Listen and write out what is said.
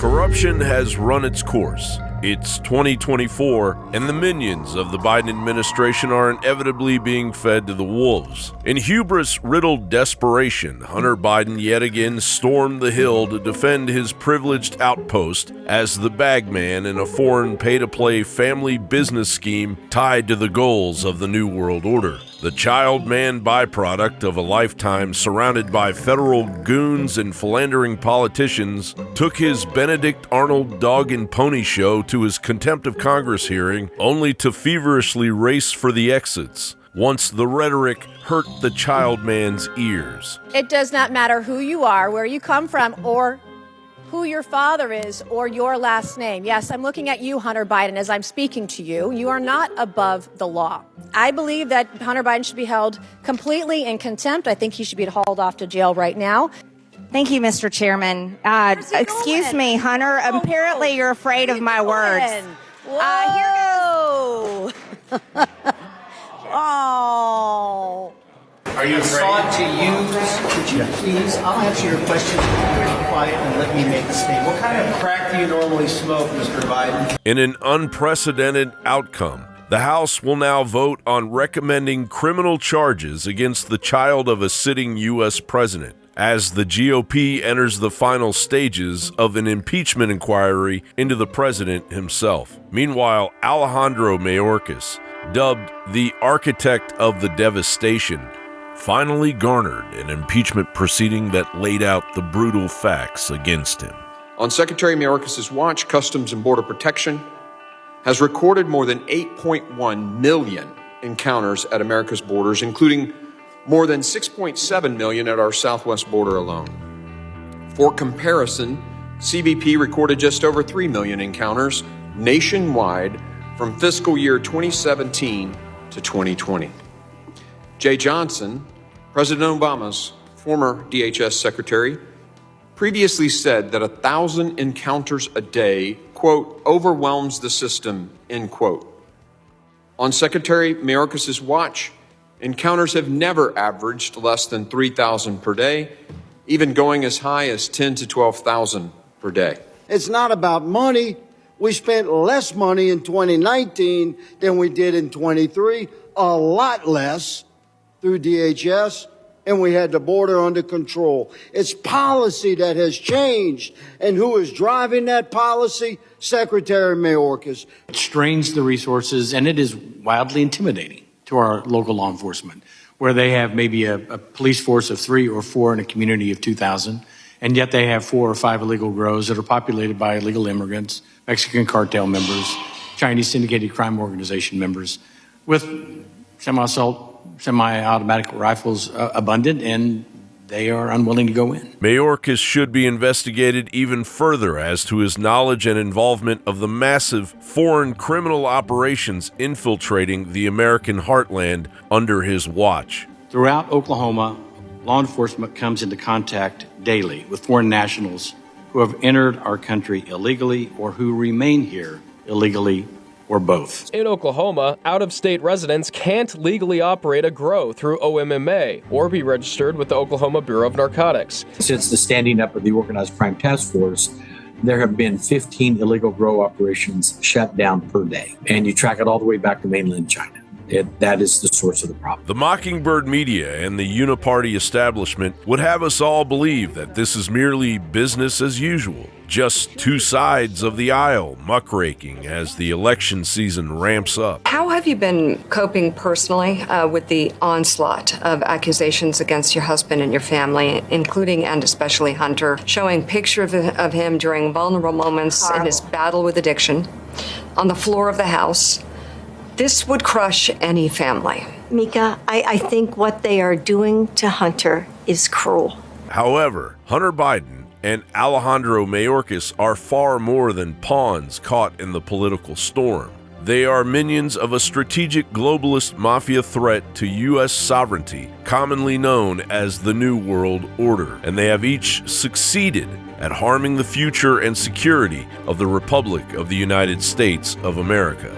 Corruption has run its course. It's 2024, and the minions of the Biden administration are inevitably being fed to the wolves. In hubris riddled desperation, Hunter Biden yet again stormed the Hill to defend his privileged outpost as the bagman in a foreign pay-to-play family business scheme tied to the goals of the New World Order. The child-man byproduct of a lifetime surrounded by federal goons and philandering politicians took his Benedict Arnold dog and pony show to his contempt of Congress hearing, only to feverishly race for the exits once the rhetoric hurt the child man's ears. It does not matter who you are, where you come from, or who your father is, or your last name. Yes, I'm looking at you, Hunter Biden, as I'm speaking to you. You are not above the law. I believe that Hunter Biden should be held completely in contempt. I think he should be hauled off to jail right now. Thank you, Mr. Chairman. Excuse me, Hunter. Apparently you're afraid of my words. Whoa! Oh. Are you sought to use? Could you please? I'll answer your question. Be quiet and let me make a statement. What kind of crack do you normally smoke, Mr. Biden? In an unprecedented outcome, the House will now vote on recommending criminal charges against the child of a sitting U.S. president, as the GOP enters the final stages of an impeachment inquiry into the president himself. Meanwhile, Alejandro Mayorkas, dubbed the architect of the devastation, finally garnered an impeachment proceeding that laid out the brutal facts against him. On Secretary Mayorkas' watch, Customs and Border Protection has recorded more than 8.1 million encounters at America's borders, including more than 6.7 million at our southwest border alone. For comparison, CBP recorded just over 3 million encounters nationwide from fiscal year 2017 to 2020. Jay Johnson, President Obama's former DHS secretary, previously said that 1,000 encounters a day, quote, overwhelms the system, end quote. On Secretary Mayorkas' watch, encounters have never averaged less than 3,000 per day, even going as high as 10 to 12,000 per day. It's not about money. We spent less money in 2019 than we did in 23, a lot less through DHS, and we had the border under control. It's policy that has changed, and who is driving that policy? Secretary Mayorkas. It strains the resources, and it is wildly intimidating to our local law enforcement, where they have maybe a police force of 3 or 4 in a community of 2,000, and yet they have 4 or 5 illegal grows that are populated by illegal immigrants, Mexican cartel members, Chinese syndicated crime organization members, with semi-assault, semi-automatic rifles abundant, and they are unwilling to go in. Mayorkas should be investigated even further as to his knowledge and involvement of the massive foreign criminal operations infiltrating the American heartland under his watch. Throughout Oklahoma, law enforcement comes into contact daily with foreign nationals who have entered our country illegally or who remain here illegally, or both. In Oklahoma, out-of-state residents can't legally operate a grow through OMMA or be registered with the Oklahoma Bureau of Narcotics. Since the standing up of the Organized Crime Task Force, there have been 15 illegal grow operations shut down per day. And you track it all the way back to mainland China. That is the source of the problem. The Mockingbird media and the uniparty establishment would have us all believe that this is merely business as usual, just two sides of the aisle muckraking as the election season ramps up. How have you been coping personally with the onslaught of accusations against your husband and your family, including and especially Hunter, showing pictures of him during vulnerable moments in his battle with addiction on the floor of the House? This would crush any family. Mika, I think what they are doing to Hunter is cruel. However, Hunter Biden and Alejandro Mayorkas are far more than pawns caught in the political storm. They are minions of a strategic globalist mafia threat to U.S. sovereignty, commonly known as the New World Order, and they have each succeeded at harming the future and security of the Republic of the United States of America.